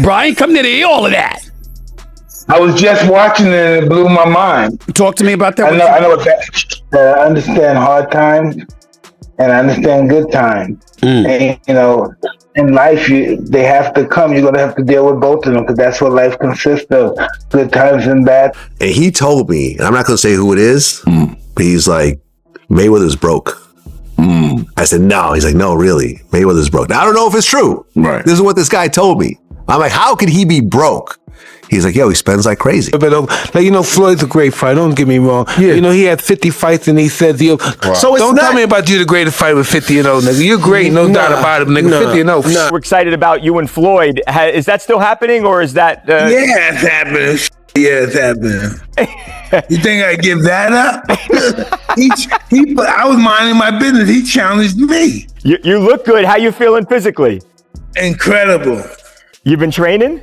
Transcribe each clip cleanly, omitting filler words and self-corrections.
Brian, come to hear all of that. I was just watching it and it blew my mind. Talk to me about that. I know that. I understand hard times and I understand good times. And, you know, in life, they have to come. You're going to have to deal with both of them because that's what life consists of, good times and bad. And he told me, and I'm not going to say who it is, but he's like, Mayweather's broke. I said, no. He's like, no, really. Mayweather's broke. Now, I don't know if it's true. Right. This is what this guy told me. I'm like, how could he be broke? He's like, yo, he spends like crazy. But like, you know, Floyd's a great fighter. Don't get me wrong. Yeah. You know, he had 50 fights and he said, yo, so don't tell me about you the greatest fighter with 50 and 0, nigga. You're great, no doubt about it, nigga. 50 and 0. We're excited about you and Floyd. Is that still happening or is that... Yeah, it's happening. Yeah, it's happening. You think I give that up? I was minding my business. He challenged me. You look good. How you feeling physically? Incredible. You've been training?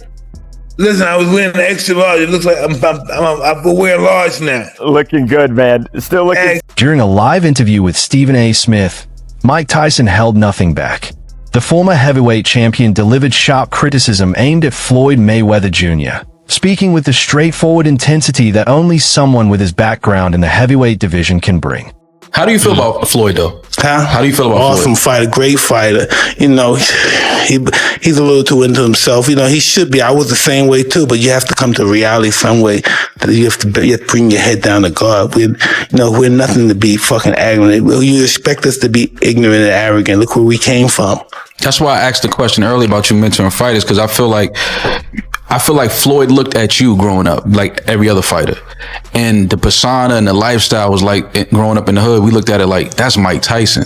Listen, I was wearing an extra large. It looks like I'm wearing large now. Looking good, man. Still looking. During a live interview with Stephen A. Smith, Mike Tyson held nothing back. The former heavyweight champion delivered sharp criticism aimed at Floyd Mayweather Jr., speaking with the straightforward intensity that only someone with his background in the heavyweight division can bring. How do you feel about Floyd, though? How do you feel about Awesome Floyd? fighter, great fighter. You know, he's a little too into himself. You know, he should be. I was the same way too, but you have to come to reality some way. You have to bring your head down to God. We're nothing to be fucking arrogant. You expect us to be ignorant and arrogant. Look where we came from. That's why I asked the question earlier about you mentoring fighters, because I feel like Floyd looked at you growing up like every other fighter, and the persona and the lifestyle was like growing up in the hood. We looked at it like that's Mike Tyson.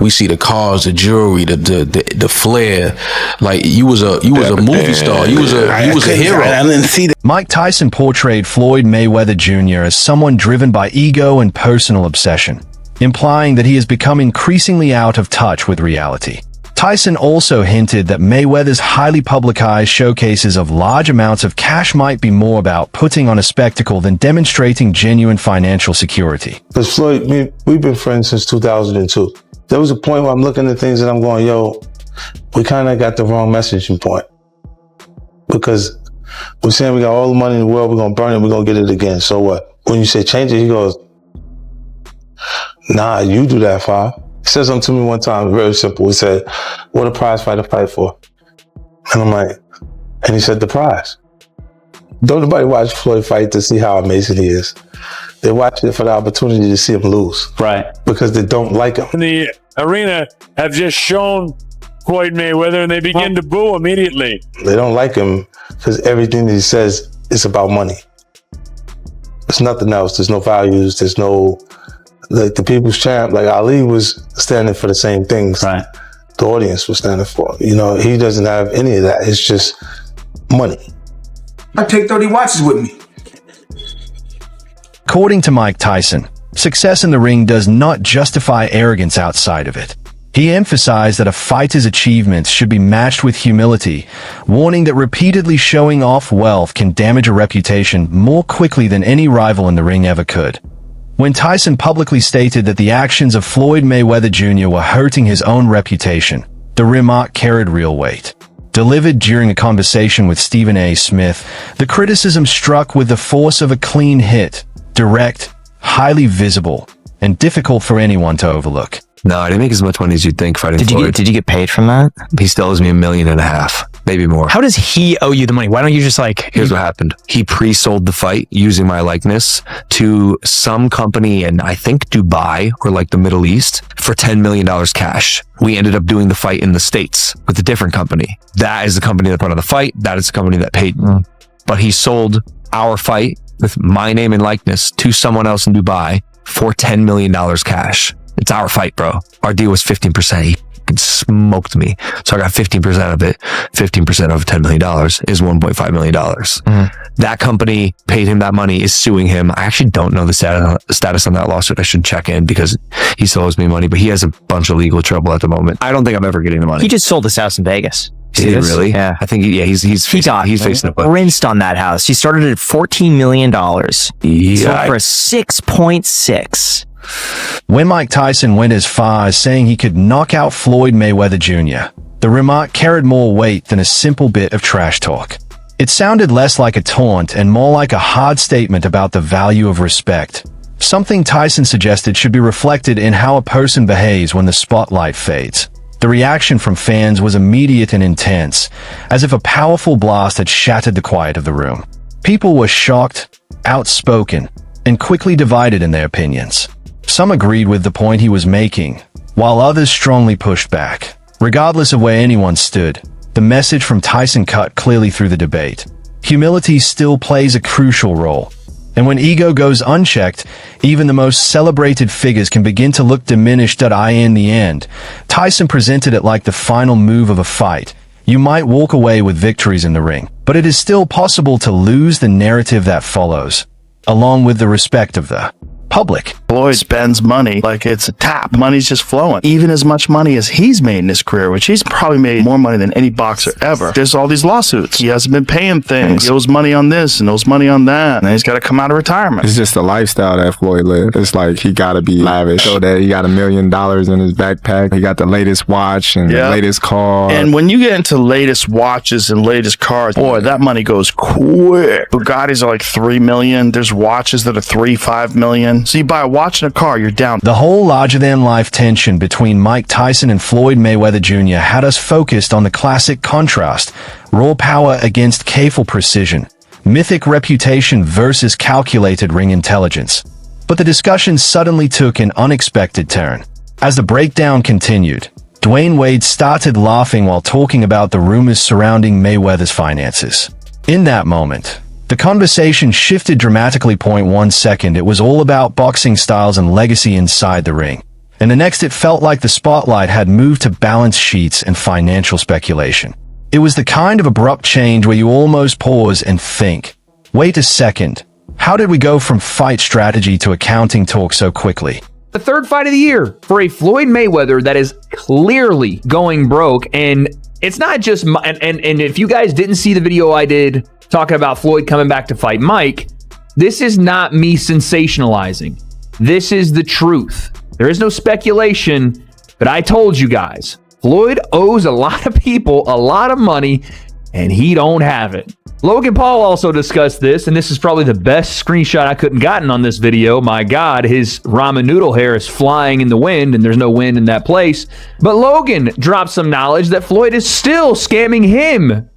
We see the cars, the jewelry, the flair. Like you was a movie star. You was a hero. I didn't see that. Mike Tyson portrayed Floyd Mayweather Jr. as someone driven by ego and personal obsession, implying that he has become increasingly out of touch with reality. Tyson also hinted that Mayweather's highly publicized showcases of large amounts of cash might be more about putting on a spectacle than demonstrating genuine financial security. Because Floyd, we've been friends since 2002. There was a point where I'm looking at things and I'm going, yo, we kind of got the wrong messaging point. Because we're saying we got all the money in the world, we're going to burn it, we're going to get it again. So what? When you say change it, he goes, nah, you do that, Five. He said something to me one time, very simple. He said, what a prize fighter fight for? And I'm like, and he said, the prize. Don't nobody watch Floyd fight to see how amazing he is. They watch it for the opportunity to see him lose. Right. Because they don't like him. In the arena have just shown Floyd Mayweather and they begin to boo immediately. They don't like him because everything that he says is about money. There's nothing else. There's no values. There's no... Like the people's champ, like Ali was standing for the same things. Right. The audience was standing for. You know, he doesn't have any of that. It's just money. I take 30 watches with me. According to Mike Tyson, success in the ring does not justify arrogance outside of it. He emphasized that a fighter's achievements should be matched with humility, warning that repeatedly showing off wealth can damage a reputation more quickly than any rival in the ring ever could. When Tyson publicly stated that the actions of Floyd Mayweather Jr. were hurting his own reputation, the remark carried real weight. Delivered during a conversation with Stephen A. Smith, the criticism struck with the force of a clean hit, direct, highly visible, and difficult for anyone to overlook. No, I didn't make as much money as you'd think fighting Floyd. Did you get paid from that? He still owes me $1.5 million, maybe more. How does he owe you the money? Why don't you just like... Here's what happened. He pre-sold the fight using my likeness to some company in, I think, Dubai or like the Middle East for $10 million cash. We ended up doing the fight in the States with a different company. That is the company that put on the fight. That is the company that paid me. But he sold our fight with my name and likeness to someone else in Dubai for $10 million cash. It's our fight, bro. Our deal was 15%. He smoked me. So I got 15% of it. 15% of $10 million is $1.5 million. That company paid him that money, is suing him. I actually don't know the status on that lawsuit. I should check in because he still owes me money, but he has a bunch of legal trouble at the moment. I don't think I'm ever getting the money. He just sold his house in Vegas. Did he really? Yeah. I think, he's facing a rinsed on that house. He started at $14 million. Sold for 6.6. When Mike Tyson went as far as saying he could knock out Floyd Mayweather Jr., The remark carried more weight than a simple bit of trash talk. It sounded less like a taunt and more like a hard statement about the value of respect, something Tyson suggested should be reflected in how a person behaves when the spotlight fades. The reaction from fans was immediate and intense, as if a powerful blast had shattered the quiet of the room. People were shocked, outspoken, and quickly divided in their opinions. Some agreed with the point he was making, while others strongly pushed back. Regardless of where anyone stood, the message from Tyson cut clearly through the debate. Humility still plays a crucial role, and when ego goes unchecked, even the most celebrated figures can begin to look diminished. In the end, Tyson presented it like the final move of a fight. You might walk away with victories in the ring, but it is still possible to lose the narrative that follows, along with the respect of the public. Floyd spends money like it's a tap. Money's just flowing. Even as much money as he's made in his career, which he's probably made more money than any boxer ever. There's all these lawsuits. He hasn't been paying things. He owes money on this and owes money on that. And he's got to come out of retirement. It's just the lifestyle that Floyd lives. It's like he got to be lavish. So that he got $1 million in his backpack. He got the latest watch and the latest car. And when you get into latest watches and latest cars, boy, that money goes quick. Bugattis are like $3 million. There's watches that are $3-5 million. So you buy a watch and a car, you're down. The whole larger-than-life tension between Mike Tyson and Floyd Mayweather Jr. had us focused on the classic contrast: raw power against careful precision, mythic reputation versus calculated ring intelligence. But the discussion suddenly took an unexpected turn. As the breakdown continued, Dwayne Wade started laughing while talking about the rumors surrounding Mayweather's finances. In that moment, the conversation shifted dramatically. 1 second, it was all about boxing styles and legacy inside the ring. And the next, it felt like the spotlight had moved to balance sheets and financial speculation. It was the kind of abrupt change where you almost pause and think, wait a second, how did we go from fight strategy to accounting talk so quickly? The third fight of the year for a Floyd Mayweather that is clearly going broke. And it's not just, and if you guys didn't see the video I did talking about Floyd coming back to fight Mike, this is not me sensationalizing. This is the truth. There is no speculation, but I told you guys, Floyd owes a lot of people a lot of money, and he don't have it. Logan Paul also discussed this, and this is probably the best screenshot I couldn't gotten on this video. My God, his ramen noodle hair is flying in the wind, and there's no wind in that place. But Logan dropped some knowledge that Floyd is still scamming him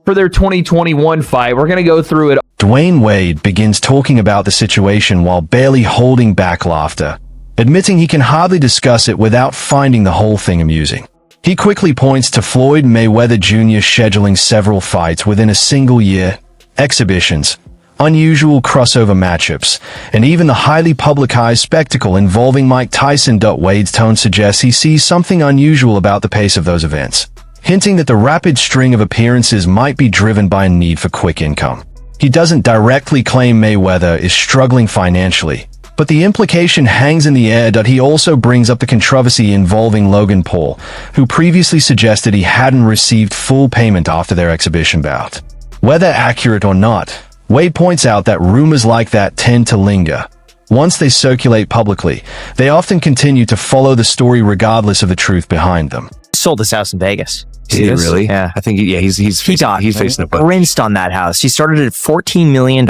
for their 2021 fight. We're going to go through it. Dwayne Wade begins talking about the situation while barely holding back laughter, admitting he can hardly discuss it without finding the whole thing amusing. He quickly points to Floyd Mayweather Jr. scheduling several fights within a single year, exhibitions, unusual crossover matchups, and even the highly publicized spectacle involving Mike Tyson. Wade's tone suggests he sees something unusual about the pace of those events, hinting that the rapid string of appearances might be driven by a need for quick income. He doesn't directly claim Mayweather is struggling financially, but the implication hangs in the air. He also brings up the controversy involving Logan Paul, who previously suggested he hadn't received full payment after their exhibition bout. Whether accurate or not, Wade points out that rumors like that tend to linger. Once they circulate publicly, they often continue to follow the story regardless of the truth behind them. Sold his house in Vegas. Did he really? Yeah. I think, he's facing a bunch. Rinsed on that house. He started at $14 million.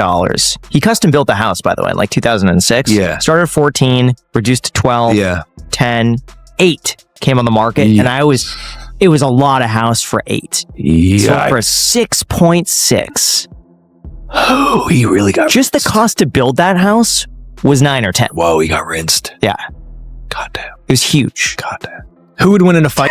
He custom built the house, by the way, in like 2006. Yeah. Started at 14, reduced to 12, 10, 8 came on the market. And it was a lot of house for 8. Yeah. So for 6.6. Oh, he really got just rinsed. The cost to build that house was 9 or 10. Whoa, he got rinsed. Yeah. Goddamn. It was huge. Goddamn. Who would win in a fight?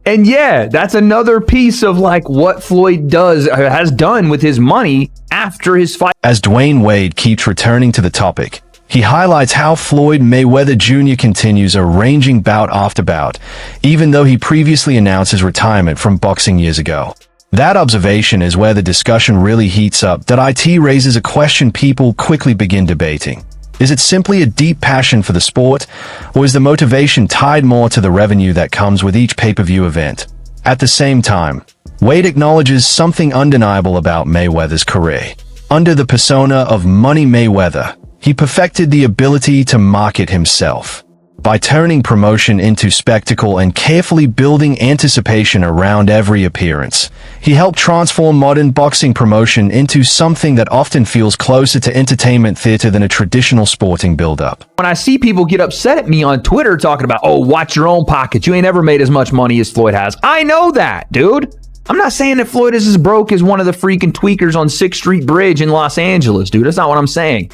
And yeah, that's another piece of like what Floyd has done with his money after his fight. As Dwayne Wade keeps returning to the topic, he highlights how Floyd Mayweather Jr. continues a raging bout after bout, even though he previously announced his retirement from boxing years ago. That observation is where the discussion really heats up. It raises a question people quickly begin debating. Is it simply a deep passion for the sport, or is the motivation tied more to the revenue that comes with each pay-per-view event? At the same time, Wade acknowledges something undeniable about Mayweather's career. Under the persona of Money Mayweather, he perfected the ability to market himself. By turning promotion into spectacle and carefully building anticipation around every appearance, he helped transform modern boxing promotion into something that often feels closer to entertainment theater than a traditional sporting build-up. When I see people get upset at me on Twitter talking about, oh, watch your own pocket, you ain't ever made as much money as Floyd has. I know that, dude. I'm not saying that Floyd is as broke as one of the freaking tweakers on 6th Street Bridge in Los Angeles, dude. That's not what I'm saying.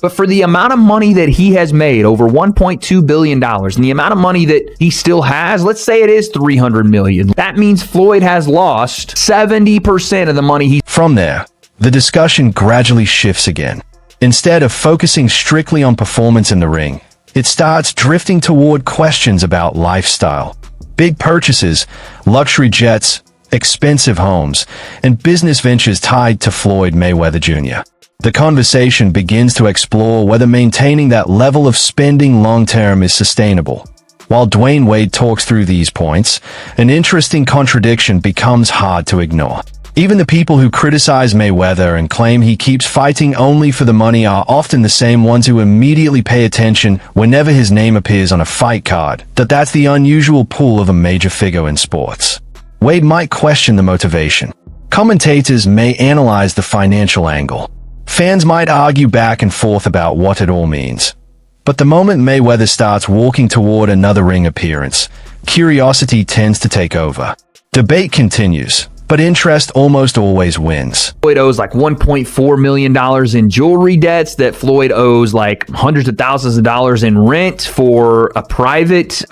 But for the amount of money that he has made, over $1.2 billion, and the amount of money that he still has, let's say it is $300 million. That means Floyd has lost 70% of the money he... From there, the discussion gradually shifts again. Instead of focusing strictly on performance in the ring, it starts drifting toward questions about lifestyle. Big purchases, luxury jets, expensive homes, and business ventures tied to Floyd Mayweather Jr. The conversation begins to explore whether maintaining that level of spending long-term is sustainable. While Dwayne Wade talks through these points, an interesting contradiction becomes hard to ignore. Even the people who criticize Mayweather and claim he keeps fighting only for the money are often the same ones who immediately pay attention whenever his name appears on a fight card. That's the unusual pull of a major figure in sports. Wade might question the motivation. Commentators may analyze the financial angle. Fans might argue back and forth about what it all means. But the moment Mayweather starts walking toward another ring appearance, curiosity tends to take over. Debate continues, but interest almost always wins. Floyd owes like $1.4 million in jewelry debts, that Floyd owes like hundreds of thousands of dollars in rent for a private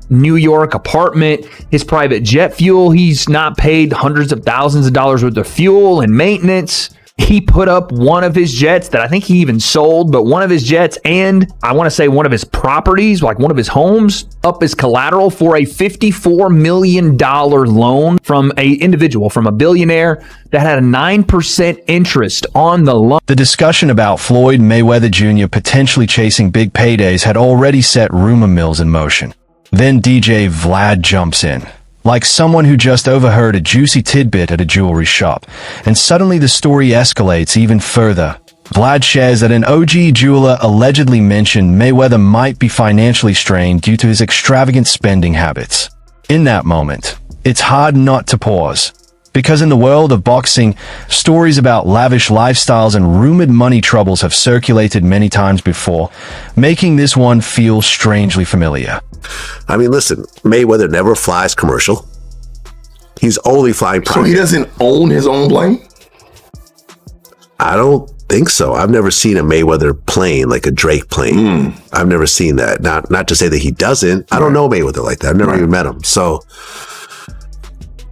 New York apartment, his private jet fuel. He's not paid hundreds of thousands of dollars worth of fuel and maintenance. He put up one of his jets that I think he even sold, but one of his jets and I want to say one of his properties, like one of his homes, up as collateral for a $54 million loan from an individual, from a billionaire that had a 9% interest on the loan. The discussion about Floyd Mayweather Jr. potentially chasing big paydays had already set rumor mills in motion. Then DJ Vlad jumps in, like someone who just overheard a juicy tidbit at a jewelry shop, and suddenly the story escalates even further. Vlad shares that an OG jeweler allegedly mentioned Mayweather might be financially strained due to his extravagant spending habits. In that moment, it's hard not to pause, because in the world of boxing, stories about lavish lifestyles and rumored money troubles have circulated many times before, making this one feel strangely familiar. I mean, listen, Mayweather never flies commercial. He's only flying private. So he doesn't own his own plane? I don't think so. I've never seen a Mayweather plane, like a Drake plane. I've never seen that. Not to say that he doesn't. I don't know Mayweather like that. I've never even met him. So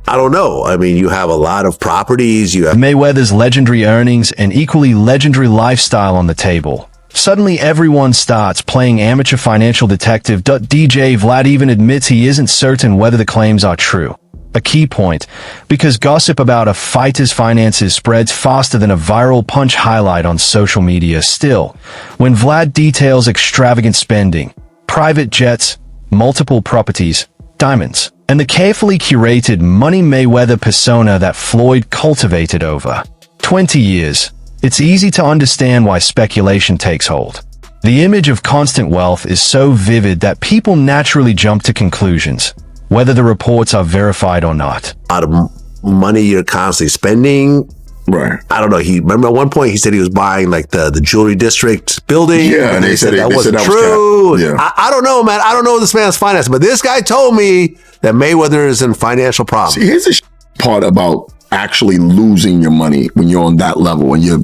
I don't know. I mean, you have a lot of properties. You have Mayweather's legendary earnings and equally legendary lifestyle on the table. Suddenly, everyone starts playing amateur financial detective. DJ Vlad even admits he isn't certain whether the claims are true. A key point, because gossip about a fighter's finances spreads faster than a viral punch highlight on social media. Still, when Vlad details extravagant spending, private jets, multiple properties, diamonds, and the carefully curated Money Mayweather persona that Floyd cultivated over 20 years, it's easy to understand why speculation takes hold. The image of constant wealth is so vivid that people naturally jump to conclusions, whether the reports are verified or not. A lot of money you're constantly spending. Right. I don't know. Remember at one point he said he was buying like the jewelry district building. Yeah, and they said that wasn't true. Yeah. I don't know, man. I don't know this man's finance, but this guy told me that Mayweather is in financial problems. See, here's the part about actually losing your money when you're on that level and you're,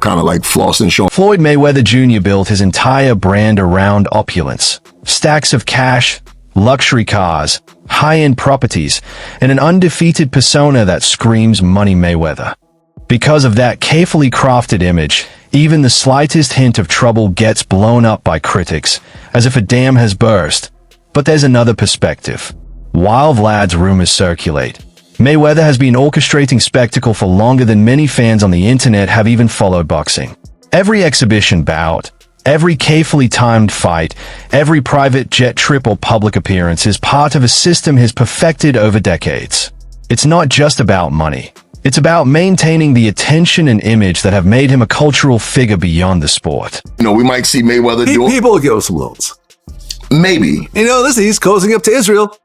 kind of like flossing showing. Floyd Mayweather Jr. built his entire brand around opulence. Stacks of cash, luxury cars, high-end properties, and an undefeated persona that screams Money Mayweather. Because of that carefully crafted image, even the slightest hint of trouble gets blown up by critics, as if a dam has burst. But there's another perspective. While Vlad's rumors circulate, Mayweather has been orchestrating spectacle for longer than many fans on the internet have even followed boxing. Every exhibition bout, every carefully timed fight, every private jet trip or public appearance is part of a system he's perfected over decades. It's not just about money. It's about maintaining the attention and image that have made him a cultural figure beyond the sport. You know, we might see Mayweather doing. People will give him some loans. Maybe. You know, listen, he's cozying up to Israel.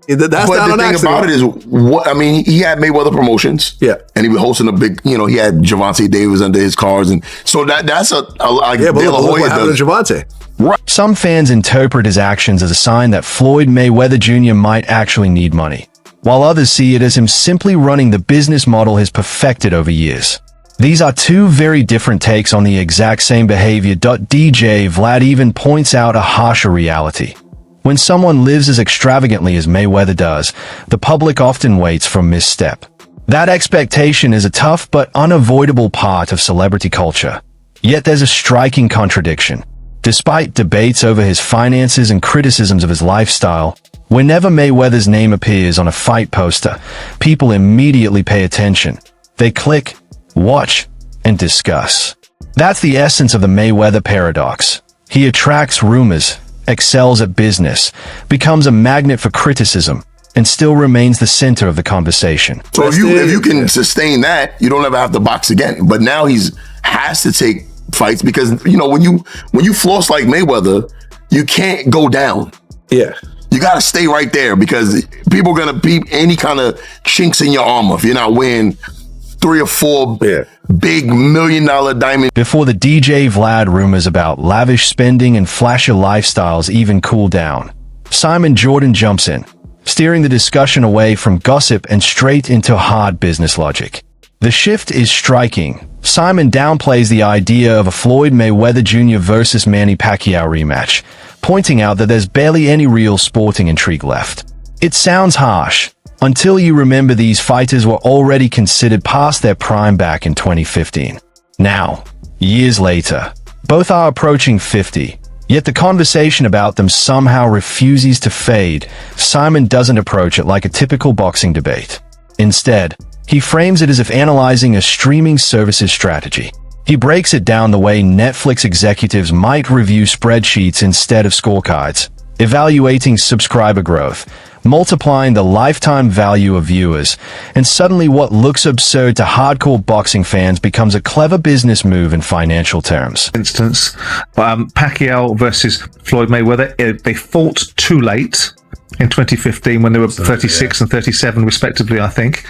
That's but not the an thing accident. about it is, what I mean, he had Mayweather Promotions, and he was hosting a big. You know, he had Gervonta Davis under his cars, and so that's a yeah. But look what happened to Gervonta. Right. Some fans interpret his actions as a sign that Floyd Mayweather Jr. might actually need money, while others see it as him simply running the business model he's perfected over years. These are two very different takes on the exact same behavior. DJ Vlad even points out a harsher reality. When someone lives as extravagantly as Mayweather does, the public often waits for a misstep. That expectation is a tough but unavoidable part of celebrity culture. Yet there's a striking contradiction. Despite debates over his finances and criticisms of his lifestyle, whenever Mayweather's name appears on a fight poster, people immediately pay attention. They click, watch, and discuss. That's the essence of the Mayweather paradox. He attracts rumors, excels at business, becomes a magnet for criticism, and still remains the center of the conversation. So if you can sustain that, you don't ever have to box again. But now has to take fights because, you know, when you floss like Mayweather, you can't go down. Yeah. You got to stay right there because people are going to peep any kind of chinks in your armor if you're not wearing 3 or 4 big $1 million diamond. Before the DJ Vlad rumors about lavish spending and flashier lifestyles even cool down, Simon Jordan jumps in, steering the discussion away from gossip and straight into hard business logic. The shift is striking. Simon downplays the idea of a Floyd Mayweather Jr. versus Manny Pacquiao rematch, pointing out that there's barely any real sporting intrigue left. It sounds harsh, until you remember these fighters were already considered past their prime back in 2015. Now, years later, both are approaching 50, yet the conversation about them somehow refuses to fade. Simon doesn't approach it like a typical boxing debate. Instead, he frames it as if analyzing a streaming services strategy. He breaks it down the way Netflix executives might review spreadsheets instead of scorecards, evaluating subscriber growth, multiplying the lifetime value of viewers, and suddenly what looks absurd to hardcore boxing fans becomes a clever business move in financial terms. Instance, Pacquiao versus Floyd Mayweather, they fought too late in 2015 when they were 36 and 37 respectively, I think.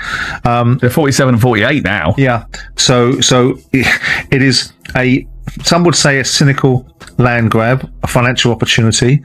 They're 47 and 48 now. Yeah. So it is some would say a cynical land grab, a financial opportunity.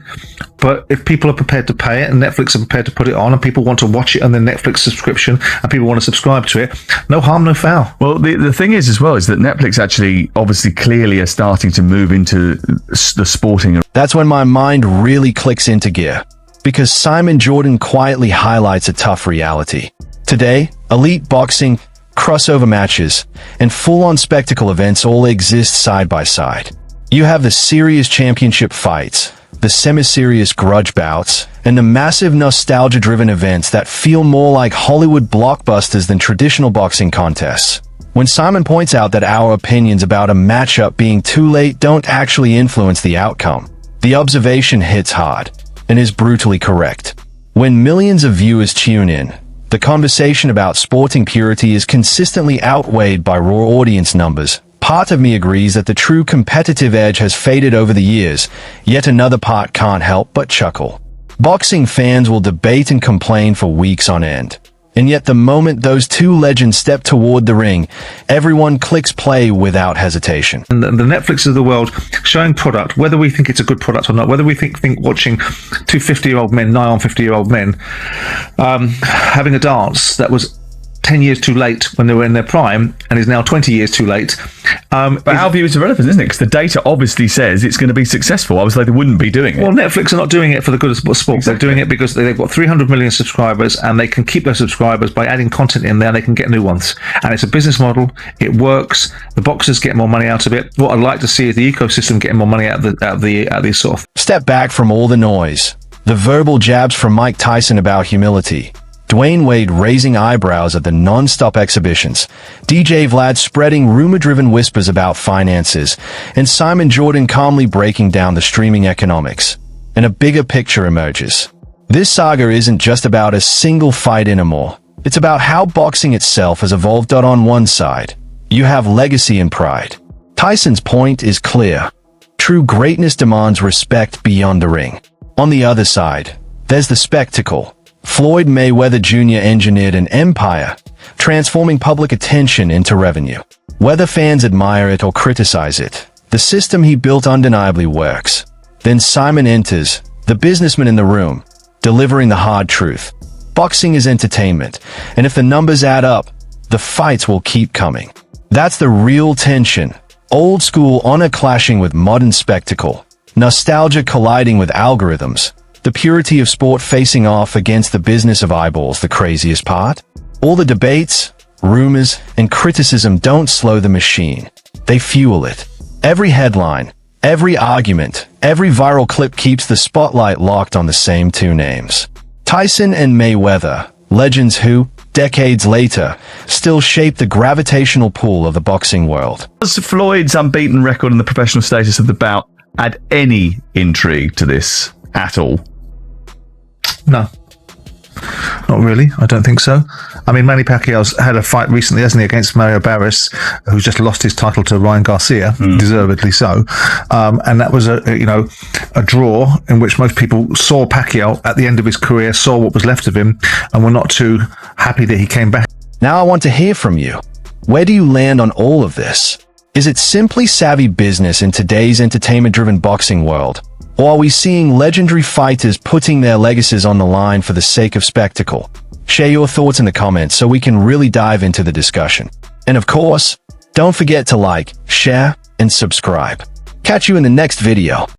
But if people are prepared to pay it and Netflix are prepared to put it on and people want to watch it on their Netflix subscription and people want to subscribe to it, no harm, no foul. Well, the thing is as well is that Netflix actually obviously clearly are starting to move into the sporting. That's when my mind really clicks into gear, because Simon Jordan quietly highlights a tough reality. Today, elite boxing, crossover matches, and full-on spectacle events all exist side by side. You have the serious championship fights, the semi-serious grudge bouts, and the massive nostalgia-driven events that feel more like Hollywood blockbusters than traditional boxing contests. When Simon points out that our opinions about a matchup being too late don't actually influence the outcome, the observation hits hard and is brutally correct. When millions of viewers tune in, the conversation about sporting purity is consistently outweighed by raw audience numbers. Part of me agrees that the true competitive edge has faded over the years, yet another part can't help but chuckle. Boxing fans will debate and complain for weeks on end. And yet the moment those two legends step toward the ring, everyone clicks play without hesitation. And the Netflix of the world showing product, whether we think it's a good product or not, whether we think watching two 50-year-old men, nigh on 50-year-old men, having a dance that was 10 years too late when they were in their prime and is now 20 years too late. But our view is irrelevant, isn't it? Because the data obviously says it's going to be successful. Obviously, they wouldn't be doing it. Well, Netflix are not doing it for the good of sport. Exactly. They're doing it because they've got 300 million subscribers and they can keep those subscribers by adding content in there and they can get new ones. And it's a business model. It works. The boxers get more money out of it. What I'd like to see is the ecosystem getting more money out of the sort of. Step back from all the noise. The verbal jabs from Mike Tyson about humility. Dwayne Wade raising eyebrows at the non-stop exhibitions, DJ Vlad spreading rumor-driven whispers about finances, and Simon Jordan calmly breaking down the streaming economics. And a bigger picture emerges. This saga isn't just about a single fight anymore. It's about how boxing itself has evolved. On one side, you have legacy and pride. Tyson's point is clear. True greatness demands respect beyond the ring. On the other side, there's the spectacle. Floyd Mayweather Jr. engineered an empire, transforming public attention into revenue. Whether fans admire it or criticize it, the system he built undeniably works. Then Simon enters, the businessman in the room, delivering the hard truth. Boxing is entertainment, and if the numbers add up, the fights will keep coming. That's the real tension. Old school honor clashing with modern spectacle. Nostalgia colliding with algorithms. The purity of sport facing off against the business of eyeballs. The craziest part? All the debates, rumors, and criticism don't slow the machine. They fuel it. Every headline, every argument, every viral clip keeps the spotlight locked on the same two names. Tyson and Mayweather, legends who, decades later, still shape the gravitational pull of the boxing world. Does Floyd's unbeaten record and the professional status of the bout add any intrigue to this at all? No. Not really. I don't think so. I mean, Manny Pacquiao's had a fight recently, hasn't he, against Mario Barris, who's just lost his title to Ryan Garcia, deservedly so. And that was a draw in which most people saw Pacquiao at the end of his career, saw what was left of him, and were not too happy that he came back. Now I want to hear from you. Where do you land on all of this? Is it simply savvy business in today's entertainment-driven boxing world? Or are we seeing legendary fighters putting their legacies on the line for the sake of spectacle? Share your thoughts in the comments so we can really dive into the discussion. And of course, don't forget to like, share, and subscribe. Catch you in the next video.